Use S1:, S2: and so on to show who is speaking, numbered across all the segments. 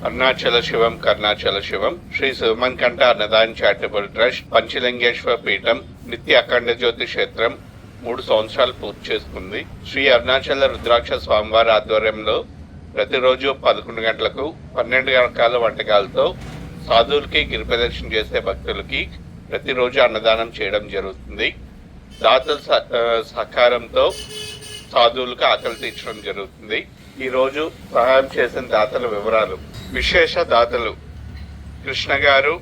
S1: అరుణాచల శివం కరుణాచల శివం శ్రీ సుమన్కంఠ అన్నదాన charitable trust Panchalingeshwara పీఠం నిత్య అఖండ జ్యోతి క్షేత్రం 3 సంవత్సరాలు పూర్తి చేసుకుంది. శ్రీ అరుణాచల రుద్రాక్ష స్వామివారి ఆధ్వర్యంలో ప్రతిరోజు 11 గంటలకు 12 రకాల వంటకాలతో సాధువులకి గిరి ప్రదక్షిణ చేసే భక్తులకి ప్రతిరోజు అన్నదానం చేయడం జరుగుతుంది. దాతల సహకారంతో సాధువులకు ఆకలి తీర్చడం జరుగుతుంది. ఈరోజు సహాయం చేసిన దాతల వివరాలు. విశేష దాతలు కృష్ణ గారు,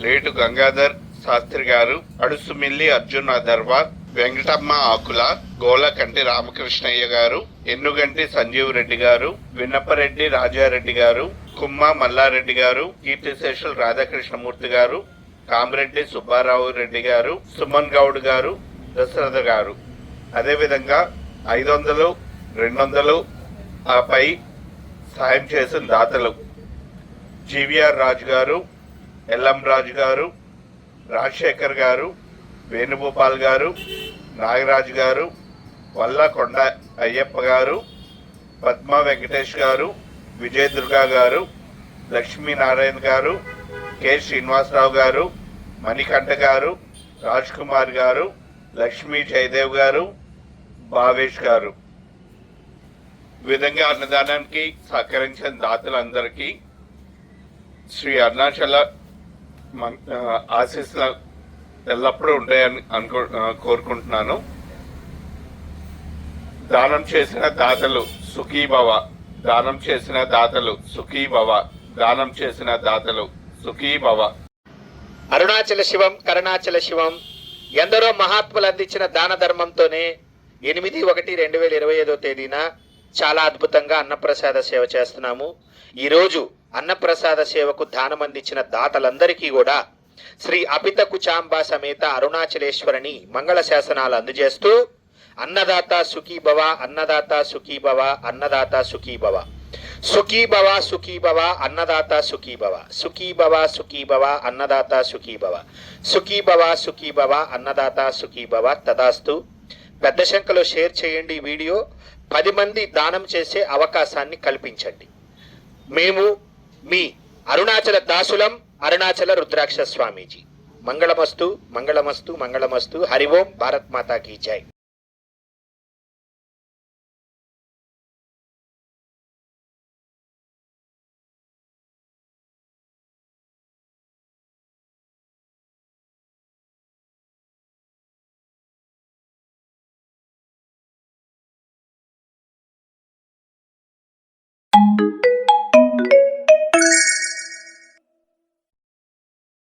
S1: లేటు గంగాధర్ శాస్త్రి గారు, అడుసుమిల్లి అర్జున్ అధర్వా, వెంకటమ్మ ఆకుల, గోలకంటి రామకృష్ణయ్య గారు, ఎన్నుగంటి సంజీవ్ రెడ్డి గారు, విన్నపరెడ్డి రాజారెడ్డి గారు, కుమ్మ మల్లారెడ్డి గారు, కీర్తిశేషులు రాధాకృష్ణమూర్తి గారు, కామిరెడ్డి సుబ్బారావు రెడ్డి గారు, సుమన్ గౌడ్ గారు, దశరథ గారు. అదేవిధంగా 500, 200 ఆపై సాయం చేసిన దాతలు జీవీఆర్ రాజు గారు, ఎల్ఎం రాజు గారు, రాజశేఖర్ గారు, వేణుగోపాల్ గారు, నాగరాజు గారు, వల్లకొండ అయ్యప్ప గారు, పద్మ వెంకటేష్ గారు, విజయదుర్గా గారు, లక్ష్మీనారాయణ గారు, కె శ్రీనివాసరావు గారు, మణికంఠ గారు, రాజ్ కుమార్ గారు, లక్ష్మీ జయదేవ్ గారు, భావేష్ గారు. ఈ విధంగా అన్నదానానికి సహకరించిన దాతలందరికీ శ్రీ అరుణాచల ఆశీస్సులు ఎల్లప్పుడూ ఉంటాయని కోరుకుంటున్నాను. దానం చేసిన దాతలు సుఖీభవ, దానం చేసిన దాతలు సుఖీభవ, దానం చేసిన దాతలు సుఖీభవ.
S2: అరుణాచల శివం కరుణాచల శివం. ఎందరో మహాత్ములు అందించిన దాన ధర్మంతోనే 8/1/2025 తేదీన చాలా అద్భుతంగా అన్నప్రసాద సేవ చేస్తున్నాము. ఈరోజు అన్నప్రసాద సేవకు దానం అందించిన దాతలందరికీ కూడా శ్రీ అపిత కుచాంబా సమేత అరుణాచలేశ్వరిని మంగళ శాసనాలు అందజేస్తూ అన్నదాత సుఖీభవ, అన్నదాత సుఖీభవ, అన్నదాత సుఖీభవ, సుఖీభవ సుఖీభవ, అన్నదాత సుఖీభవ, సుఖీభవ సుఖీభవ, అన్నదాత సుఖీభవ, సుఖీభవ సుఖీభవ, అన్నదాత సుఖీభవ. తదాస్తు. పెద్ద సంఖ్యలో షేర్ చేయండి. వీడియో 10 మంది దానం చేసే అవకాశాన్ని కల్పించండి. మేము మీ అరుణాచల దాసులం, అరుణాచల రుద్రాక్ష స్వామీజీ. మంగళమస్తు మంగళమస్తు మంగళమస్తు. హరి ఓం. భారత్ మాతా కీ జై.